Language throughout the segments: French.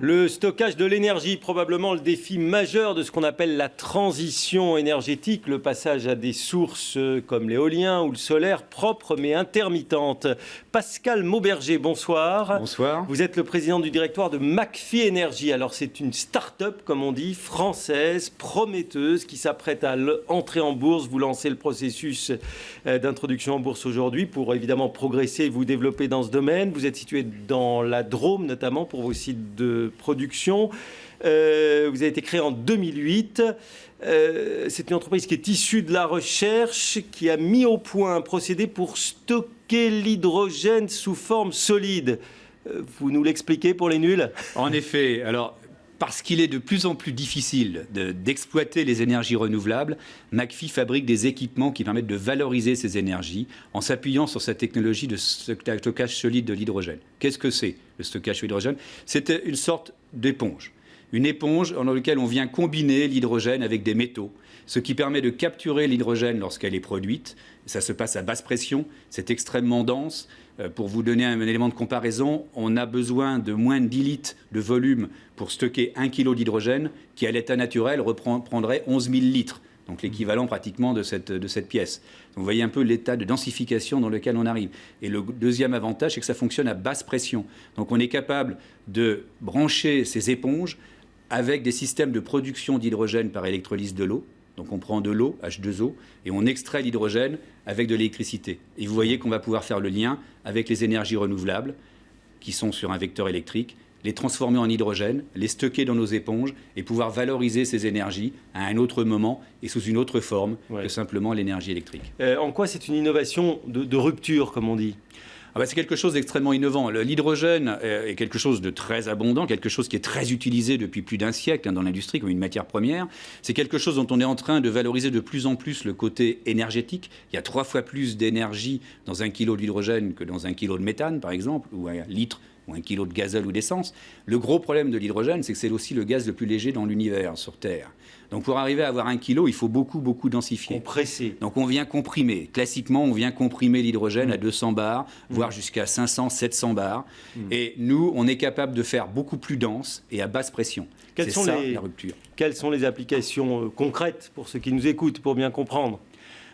Le stockage de l'énergie, probablement le défi majeur de ce qu'on appelle la transition énergétique, le passage à des sources comme l'éolien ou le solaire, propres mais intermittentes. Pascal Mauberger, bonsoir. Bonsoir. Vous êtes le président du directoire de McPhy Energy. Alors c'est une start-up, comme on dit, française, prometteuse, qui s'apprête à entrer en bourse. Vous lancez le processus d'introduction en bourse aujourd'hui pour évidemment progresser et vous développer dans ce domaine. Vous êtes situé dans la Drôme, notamment pour vos sites de production. Vous avez été créé en 2008. C'est une entreprise qui est issue de la recherche, qui a mis au point un procédé pour stocker l'hydrogène sous forme solide. Vous nous l'expliquez pour les nuls ? En effet, alors parce qu'il est de plus en plus difficile d'exploiter les énergies renouvelables, McPhy fabrique des équipements qui permettent de valoriser ces énergies en s'appuyant sur sa technologie de stockage solide de l'hydrogène. Qu'est-ce que c'est, le stockage de l'hydrogène ? C'était une sorte d'éponge. Une éponge dans laquelle on vient combiner l'hydrogène avec des métaux, ce qui permet de capturer l'hydrogène lorsqu'elle est produite. Ça se passe à basse pression, c'est extrêmement dense. Pour vous donner un élément de comparaison, on a besoin de moins de 10 litres de volume pour stocker 1 kg d'hydrogène, qui à l'état naturel prendrait 11 000 litres, donc l'équivalent pratiquement de cette pièce. Donc vous voyez un peu l'état de densification dans lequel on arrive. Et le deuxième avantage, c'est que ça fonctionne à basse pression. Donc on est capable de brancher ces éponges avec des systèmes de production d'hydrogène par électrolyse de l'eau. Donc on prend de l'eau, H2O, et on extrait l'hydrogène avec de l'électricité. Et vous voyez qu'on va pouvoir faire le lien avec les énergies renouvelables, qui sont sur un vecteur électrique, les transformer en hydrogène, les stocker dans nos éponges et pouvoir valoriser ces énergies à un autre moment et sous une autre forme que simplement l'énergie électrique. En quoi c'est une innovation de rupture, comme on dit ? C'est quelque chose d'extrêmement innovant. L'hydrogène est quelque chose de très abondant, quelque chose qui est très utilisé depuis plus d'un siècle dans l'industrie comme une matière première. C'est quelque chose dont on est en train de valoriser de plus en plus le côté énergétique. Il y a 3 fois plus d'énergie dans 1 kilo d'hydrogène que dans 1 kilo de méthane, par exemple, ou 1 litre ou 1 kilo de gazole ou d'essence. Le gros problème de l'hydrogène, c'est que c'est aussi le gaz le plus léger dans l'univers, sur Terre. Donc pour arriver à avoir 1 kilo, il faut beaucoup densifier. Compresser. Donc on vient comprimer. Classiquement, on vient comprimer l'hydrogène à 200 bars, voire jusqu'à 500, 700 bars. Et nous, on est capable de faire beaucoup plus dense et à basse pression. C'est ça la rupture. Quelles sont les applications concrètes pour ceux qui nous écoutent, pour bien comprendre ?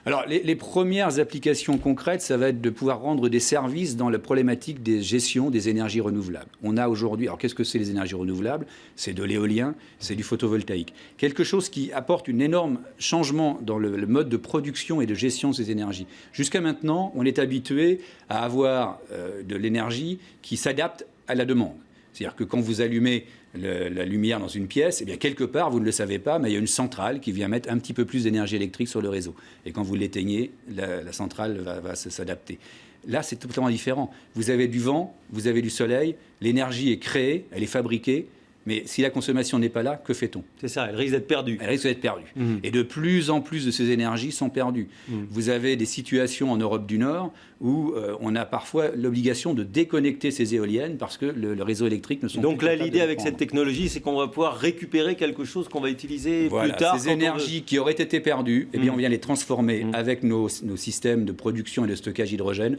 Alors, les premières applications concrètes, ça va être de pouvoir rendre des services dans la problématique des gestions des énergies renouvelables. On a aujourd'hui, alors qu'est-ce que c'est les énergies renouvelables ? C'est de l'éolien, c'est du photovoltaïque. Quelque chose qui apporte un énorme changement dans le mode de production et de gestion de ces énergies. Jusqu'à maintenant, on est habitué à avoir de l'énergie qui s'adapte à la demande. C'est-à-dire que quand vous allumez la lumière dans une pièce, eh bien quelque part, vous ne le savez pas, mais il y a une centrale qui vient mettre un petit peu plus d'énergie électrique sur le réseau. Et quand vous l'éteignez, la centrale va s'adapter. Là, c'est totalement différent. Vous avez du vent, vous avez du soleil, l'énergie est créée, elle est fabriquée. Mais si la consommation n'est pas là, que fait-on ? C'est ça, elle risque d'être perdue. Elle risque d'être perdue. Et de plus en plus de ces énergies sont perdues. Vous avez des situations en Europe du Nord où on a parfois l'obligation de déconnecter ces éoliennes parce que le réseau électrique ne sont Donc plus là, capables l'idée de avec prendre. cette technologie, c'est qu'on va pouvoir récupérer quelque chose qu'on va utiliser plus tard. Ces énergies qui auraient été perdues, eh bien, on vient les transformer avec nos systèmes de production et de stockage d'hydrogène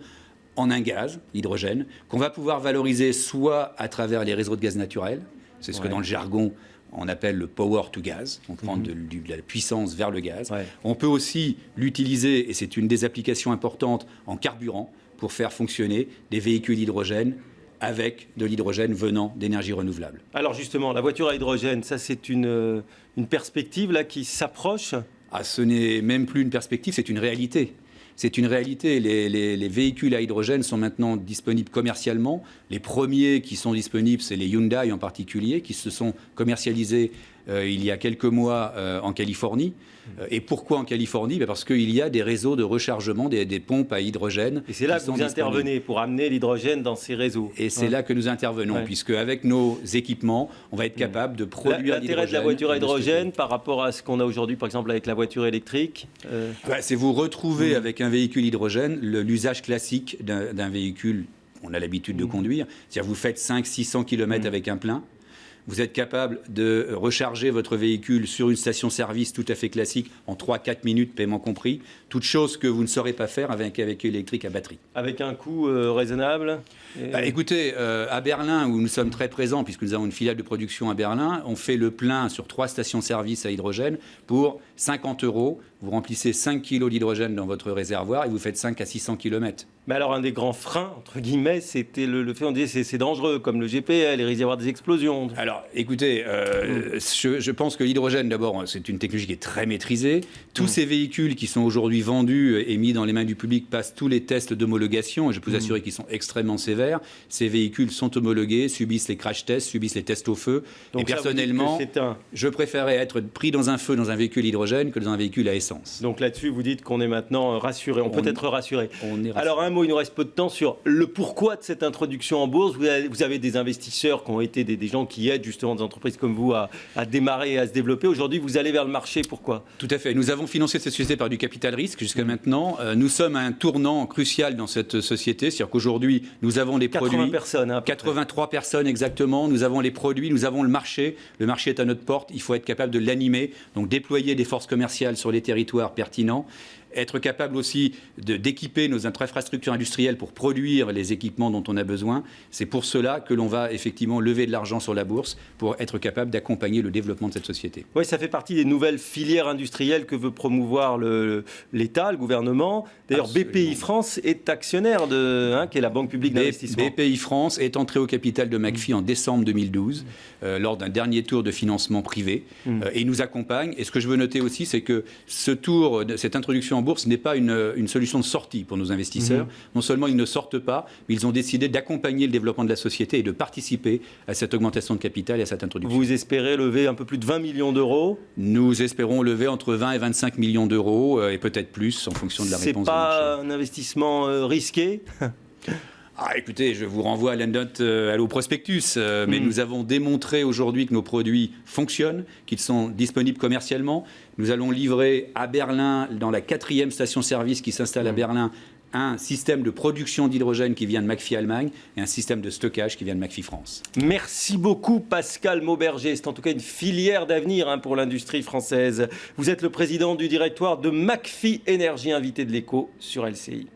en un gaz, hydrogène, qu'on va pouvoir valoriser soit à travers les réseaux de gaz naturel. C'est ce que dans le jargon, on appelle le power to gas. On prend de la puissance vers le gaz. On peut aussi l'utiliser, et c'est une des applications importantes, en carburant pour faire fonctionner des véhicules hydrogène avec de l'hydrogène venant d'énergies renouvelables. Alors justement, la voiture à hydrogène, ça c'est une perspective là, qui s'approche ? Ce n'est même plus une perspective, c'est une réalité. C'est une réalité. Les véhicules à hydrogène sont maintenant disponibles commercialement. Les premiers qui sont disponibles, c'est les Hyundai en particulier, qui se sont commercialisés il y a quelques mois en Californie. Et pourquoi en Californie ? Parce qu'il y a des réseaux de rechargement, des pompes à hydrogène. Et c'est là que vous intervenez pour amener l'hydrogène dans ces réseaux. Et c'est là que nous intervenons, puisque avec nos équipements, on va être capable de produire l'hydrogène. L'intérêt de la voiture à hydrogène par rapport à ce qu'on a aujourd'hui, par exemple, avec la voiture électrique c'est vous retrouver avec un véhicule hydrogène l'usage classique d'un véhicule qu'on a l'habitude de conduire. C'est-à-dire vous faites 500-600 km avec un plein. vous êtes capable de recharger votre véhicule sur une station-service tout à fait classique en 3-4 minutes, paiement compris. Toute chose que vous ne saurez pas faire avec un véhicule électrique à batterie. Avec un coût raisonnable Écoutez, à Berlin, où nous sommes très présents, puisque nous avons une filiale de production à Berlin, on fait le plein sur 3 stations-service à hydrogène pour 50 €. Vous remplissez 5 kg d'hydrogène dans votre réservoir et vous faites 5 à 600 km. Mais alors, un des grands freins, entre guillemets, c'était le fait, on disait, c'est dangereux, comme le GPL, il risque d'y avoir des explosions. Alors, écoutez, je pense que l'hydrogène, d'abord, c'est une technologie qui est très maîtrisée. Tous ces véhicules qui sont aujourd'hui vendus et mis dans les mains du public passent tous les tests d'homologation, et je peux vous assurer qu'ils sont extrêmement sévères. Ces véhicules sont homologués, subissent les crash tests, subissent les tests au feu. Donc, et personnellement, je préférais être pris dans un feu dans un véhicule hydrogène que dans un véhicule à essence. Donc là-dessus, vous dites qu'on est maintenant rassuré. On peut être rassuré. On est rassuré. Alors, un mot, il nous reste peu de temps sur le pourquoi de cette introduction en bourse. Vous avez des investisseurs qui ont été des gens qui aident justement des entreprises comme vous à démarrer et à se développer. Aujourd'hui, vous allez vers le marché. Pourquoi ? Tout à fait. Nous avons financé cette société par du capital risque jusqu'à maintenant. Nous sommes à un tournant crucial dans cette société. C'est-à-dire qu'aujourd'hui, nous avons les produits. 80 personnes. 83 personnes exactement. Nous avons les produits, nous avons le marché. Le marché est à notre porte. Il faut être capable de l'animer. Donc déployer des forces commerciales sur les territoires pertinents. Être capable aussi d'équiper nos infrastructures industrielles pour produire les équipements dont on a besoin. C'est pour cela que l'on va effectivement lever de l'argent sur la bourse pour être capable d'accompagner le développement de cette société. Oui, ça fait partie des nouvelles filières industrielles que veut promouvoir l'État, le gouvernement. D'ailleurs, BPI France est actionnaire qui est la Banque publique d'investissement. BPI France est entré au capital de McPhy en décembre 2012 lors d'un dernier tour de financement privé et il nous accompagne. Et ce que je veux noter aussi, c'est que cette introduction en bourse n'est pas une solution de sortie pour nos investisseurs. Non seulement ils ne sortent pas, mais ils ont décidé d'accompagner le développement de la société et de participer à cette augmentation de capital et à cette introduction. Vous espérez lever un peu plus de 20 millions d'euros ? Nous espérons lever entre 20 et 25 millions d'euros et peut-être plus en fonction de la réponse du marché. C'est pas un investissement risqué ? Écoutez, je vous renvoie à la note au prospectus, mais nous avons démontré aujourd'hui que nos produits fonctionnent, qu'ils sont disponibles commercialement. Nous allons livrer à Berlin, dans la 4e station-service qui s'installe à Berlin, un système de production d'hydrogène qui vient de McPhy Allemagne et un système de stockage qui vient de McPhy France. Merci beaucoup Pascal Mauberger. C'est en tout cas une filière d'avenir pour l'industrie française. Vous êtes le président du directoire de McPhy Énergie, invité de l'Écho sur LCI.